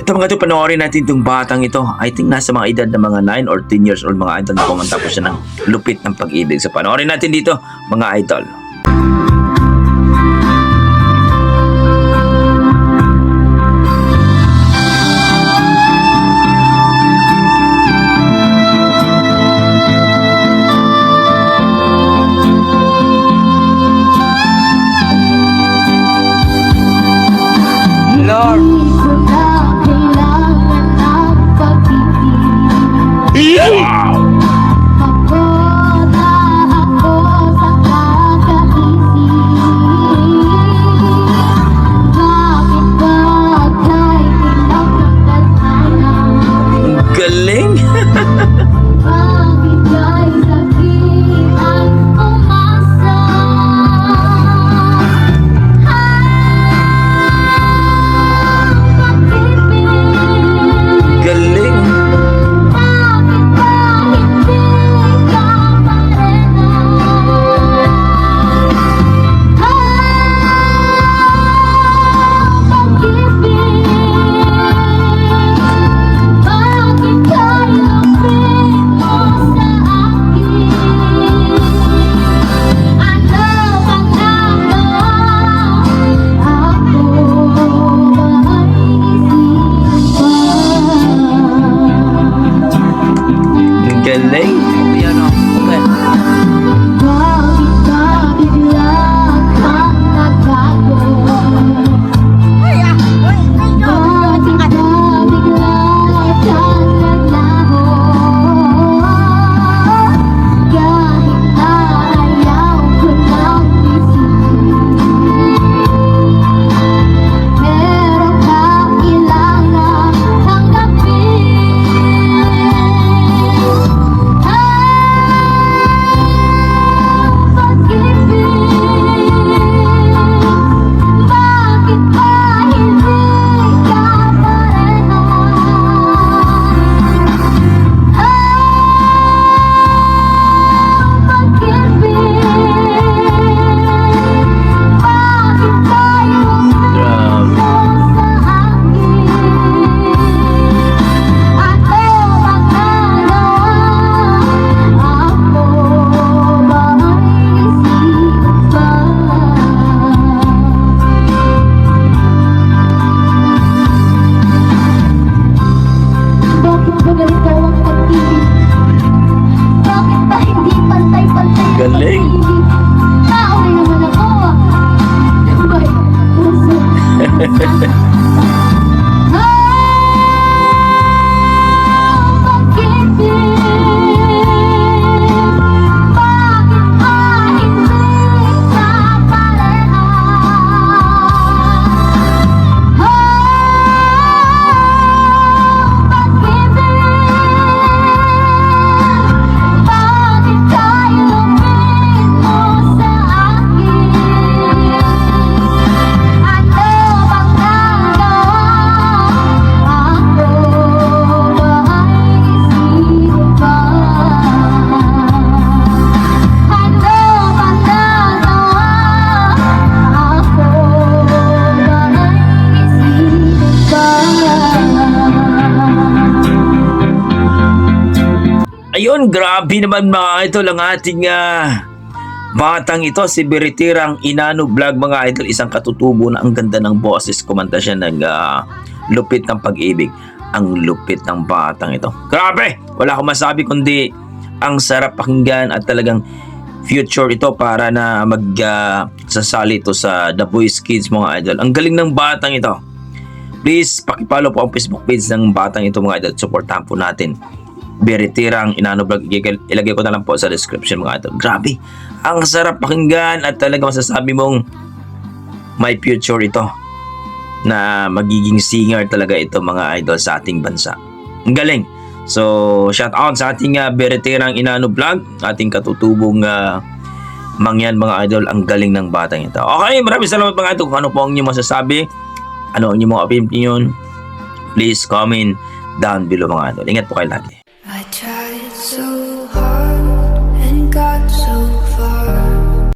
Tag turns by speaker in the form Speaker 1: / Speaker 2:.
Speaker 1: Ito mga ito, panoorin natin itong batang ito. I think nasa mga edad na mga 9 or 10 years old mga idol na kumanta po siya ng lupit ng pag-ibig. So panoorin natin dito mga idol.
Speaker 2: Lord.
Speaker 1: Galing! Galing! Galing!
Speaker 2: Yan o. Okay.
Speaker 1: Galing!
Speaker 3: Tao rin naman ako. Sabay, puso.
Speaker 1: Ayun, grabe naman mga idol ang ating batang ito, si Beritirang Inano Vlog mga idol. Isang katutubo na ang ganda ng boses. Kumanta siya ng lupit ng pag-ibig. Ang lupit ng batang ito. Grabe! Wala akong masabi kundi ang sarap pakinggan at talagang future ito para na sasali ito sa The Voice Kids mga idol. Ang galing ng batang ito. Please, pakipollow po ang Facebook page ng batang ito mga idol. Supportahan po natin. Beritirang Inano Vlog. Ilagay ko na lang po sa description mga idol. Grabe, ang sarap pakinggan at talaga masasabi mong may future ito na magiging singer talaga ito mga idol sa ating bansa. Ang galing. So shout out sa ating Beritirang Inano Vlog, ating katutubong mangyan mga idol. Ang galing ng batang ito. Okay, maraming salamat mga idol. Kung ano po ang inyong masasabi, ano ang inyong mga opinion, please comment down below mga idol. Ingat po kayo lagi.